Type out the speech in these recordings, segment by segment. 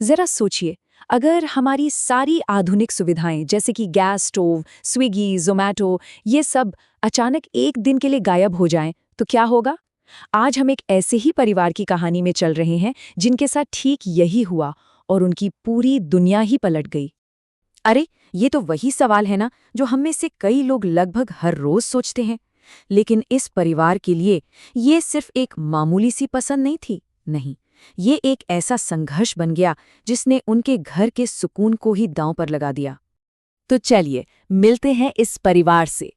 जरा सोचिए, अगर हमारी सारी आधुनिक सुविधाएं जैसे कि गैस स्टोव, स्विगी, जोमैटो, ये सब अचानक एक दिन के लिए गायब हो जाएं, तो क्या होगा? आज हम एक ऐसे ही परिवार की कहानी में चल रहे हैं जिनके साथ ठीक यही हुआ और उनकी पूरी दुनिया ही पलट गई। अरे, ये तो वही सवाल है ना जो हम में से कई लोग लगभग हर रोज सोचते हैं। लेकिन इस परिवार के लिए ये सिर्फ एक मामूली सी पसंद नहीं थी। नहीं, ये एक ऐसा संघर्ष बन गया जिसने उनके घर के सुकून को ही दांव पर लगा दिया। तो चलिए मिलते हैं इस परिवार से।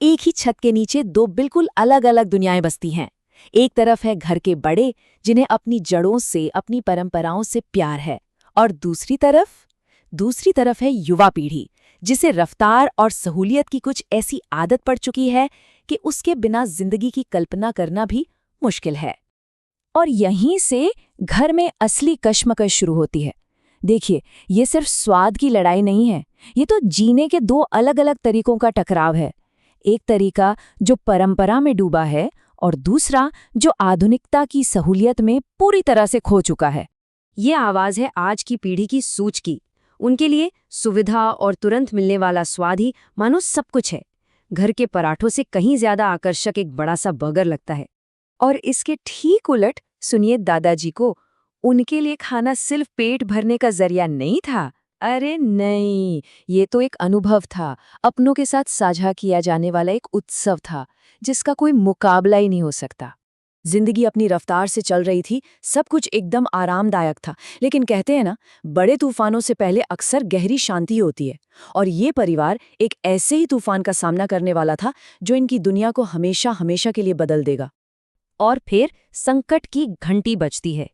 एक ही छत के नीचे दो बिल्कुल अलग अलग दुनियाएं बसती हैं। एक तरफ है घर के बड़े, जिन्हें अपनी जड़ों से, अपनी परंपराओं से प्यार है, और दूसरी तरफ है युवा पीढ़ी, जिसे रफ्तार और सहूलियत की कुछ ऐसी आदत पड़ चुकी है कि उसके बिना जिंदगी की कल्पना करना भी मुश्किल है। और यहीं से घर में असली कश्मकश शुरू होती है। देखिए, ये सिर्फ स्वाद की लड़ाई नहीं है, ये तो जीने के दो अलग अलग तरीकों का टकराव है। एक तरीका जो परंपरा में डूबा है, और दूसरा जो आधुनिकता की सहूलियत में पूरी तरह से खो चुका है। ये आवाज़ है आज की पीढ़ी की सूझ की। उनके लिए सुविधा और तुरंत मिलने वाला स्वाद ही मानो सब कुछ है। घर के पराठों से कहीं ज्यादा आकर्षक एक बड़ा सा बर्गर लगता है। और इसके ठीक उलट सुनिए दादाजी को, उनके लिए खाना सिर्फ पेट भरने का जरिया नहीं था। अरे नहीं, ये तो एक अनुभव था, अपनों के साथ साझा किया जाने वाला एक उत्सव था जिसका कोई मुकाबला ही नहीं हो सकता। जिंदगी अपनी रफ्तार से चल रही थी, सब कुछ एकदम आरामदायक था, लेकिन कहते हैं ना, बड़े तूफानों से पहले अक्सर गहरी शांति होती है। और ये परिवार एक ऐसे ही तूफान का सामना करने वाला था जो इनकी दुनिया को हमेशा हमेशा के लिए बदल देगा। और फिर संकट की घंटी बजती है।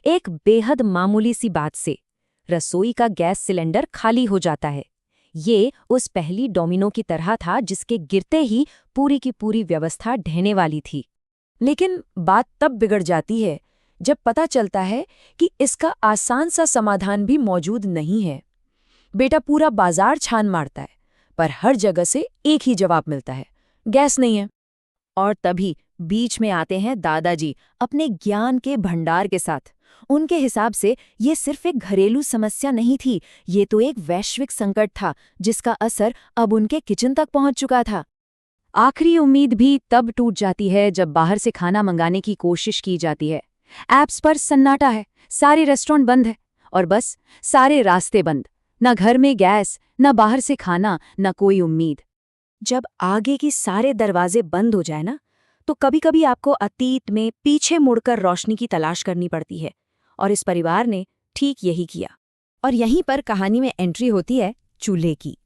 एक बेहद मामूली सी बात से रसोई का गैस सिलेंडर खाली हो जाता है। ये उस पहली डोमिनो की तरह था जिसके गिरते ही पूरी की पूरी व्यवस्था ढहने वाली थी। लेकिन बात तब बिगड़ जाती है जब पता चलता है कि इसका आसान सा समाधान भी मौजूद नहीं है। बेटा पूरा बाजार छान मारता है, पर हर जगह से एक ही जवाब मिलता है, गैस नहीं है। और तभी बीच में आते हैं दादाजी अपने ज्ञान के भंडार के साथ। उनके हिसाब से ये सिर्फ एक घरेलू समस्या नहीं थी, ये तो एक वैश्विक संकट था जिसका असर अब उनके किचन तक पहुंच चुका था। आखिरी उम्मीद भी तब टूट जाती है जब बाहर से खाना मंगाने की कोशिश की जाती है। ऐप्स पर सन्नाटा है, सारे रेस्टोरेंट बंद है, और बस सारे रास्ते बंद। न घर में गैस, न बाहर से खाना, न कोई उम्मीद। जब आगे की सारे दरवाजे बंद हो जाए ना, तो कभी-कभी आपको अतीत में पीछे मुड़कर रोशनी की तलाश करनी पड़ती है। और इस परिवार ने ठीक यही किया। और यहीं पर कहानी में एंट्री होती है चूल्हे की।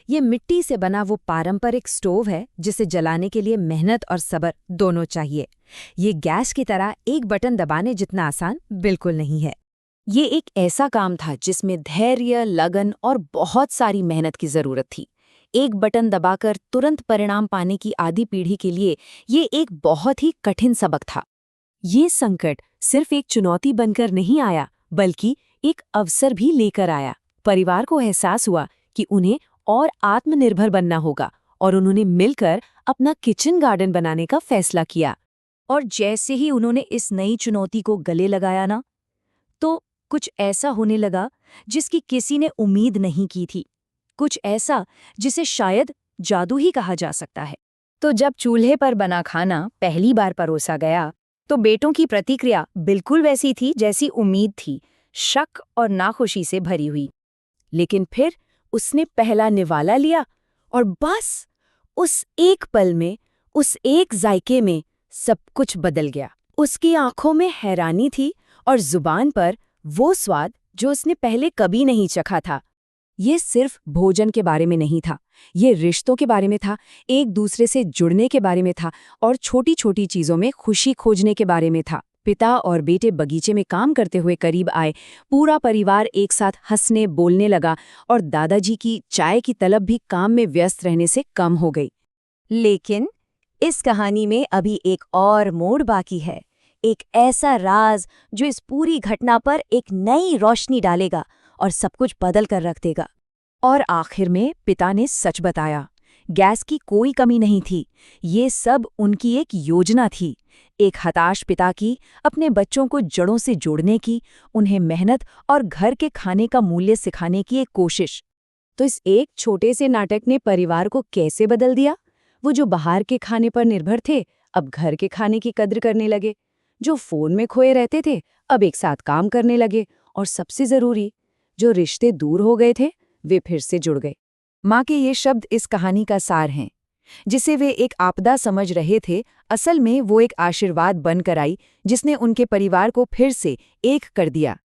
ये मिट्टी से बना वो पारंपरिक स्टोव है जिसे जलाने के लिए मेहनत और सब्र दोनों चाहिए। ये गैस की तरह एक बटन दबाने जितना आसान बिल्कुल नहीं है। ये एक ऐसा काम था जिसमें धैर्य, लगन और बहुत सारी मेहनत की जरूरत थी। एक बटन दबाकर तुरंत परिणाम पाने की आधी पीढ़ी के लिए ये एक बहुत ही कठिन सबक था। ये संकट सिर्फ एक चुनौती बनकर नहीं आया, बल्कि एक अवसर भी लेकर आया। परिवार को एहसास हुआ कि उन्हें और आत्मनिर्भर बनना होगा, और उन्होंने मिलकर अपना किचन गार्डन बनाने का फैसला किया। और जैसे ही उन्होंने इस नई चुनौती को गले लगाया ना, तो कुछ ऐसा होने लगा जिसकी किसी ने उम्मीद नहीं की थी। कुछ ऐसा जिसे शायद जादू ही कहा जा सकता है। तो जब चूल्हे पर बना खाना पहली बार परोसा गया, तो बेटों की प्रतिक्रिया बिल्कुल वैसी थी जैसी उम्मीद थी, शक और नाखुशी से भरी हुई। लेकिन फिर उसने पहला निवाला लिया, और बस उस एक पल में, उस एक जायके में सब कुछ बदल गया। उसकी आंखों में हैरानी थी और जुबान पर वो स्वाद जो उसने पहले कभी नहीं चखा था। ये सिर्फ भोजन के बारे में नहीं था, ये रिश्तों के बारे में था, एक दूसरे से जुड़ने के बारे में था, और छोटी छोटी चीजों में खुशी खोजने के बारे में था। पिता और बेटे बगीचे में काम करते हुए करीब आए, पूरा परिवार एक साथ हंसने बोलने लगा, और दादाजी की चाय की तलब भी काम में व्यस्त रहने से कम हो गई। लेकिन इस कहानी में अभी एक और मोड़ बाकी है, एक ऐसा राज जो इस पूरी घटना पर एक नई रोशनी डालेगा और सब कुछ बदल कर रख देगा। और आखिर में पिता ने सच बताया। गैस की कोई कमी नहीं थी। ये सब उनकी एक योजना थी, एक हताश पिता की अपने बच्चों को जड़ों से जोड़ने की, उन्हें मेहनत और घर के खाने का मूल्य सिखाने की एक कोशिश। तो इस एक छोटे से नाटक ने परिवार को कैसे बदल दिया? वो जो बाहर के खाने पर निर्भर थे, अब घर के खाने की कद्र करने लगे। जो फोन में खोए रहते थे, अब एक साथ काम करने लगे। और सबसे जरूरी, जो रिश्ते दूर हो गए थे, वे फिर से जुड़ गए। माँ के ये शब्द इस कहानी का सार हैं। जिसे वे एक आपदा समझ रहे थे, असल में वो एक आशीर्वाद बनकर आई, जिसने उनके परिवार को फिर से एक कर दिया।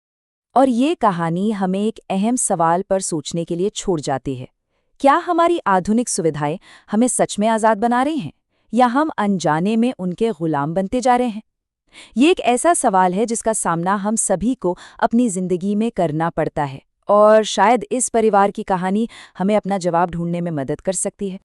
और ये कहानी हमें एक अहम सवाल पर सोचने के लिए छोड़ जाती है। क्या हमारी आधुनिक सुविधाएं हमें सच में आज़ाद बना रही हैं, या हम अनजाने में उनके गुलाम बनते जा रहे हैं? ये एक ऐसा सवाल है जिसका सामना हम सभी को अपनी जिंदगी में करना पड़ता है, और शायद इस परिवार की कहानी हमें अपना जवाब ढूंढने में मदद कर सकती है।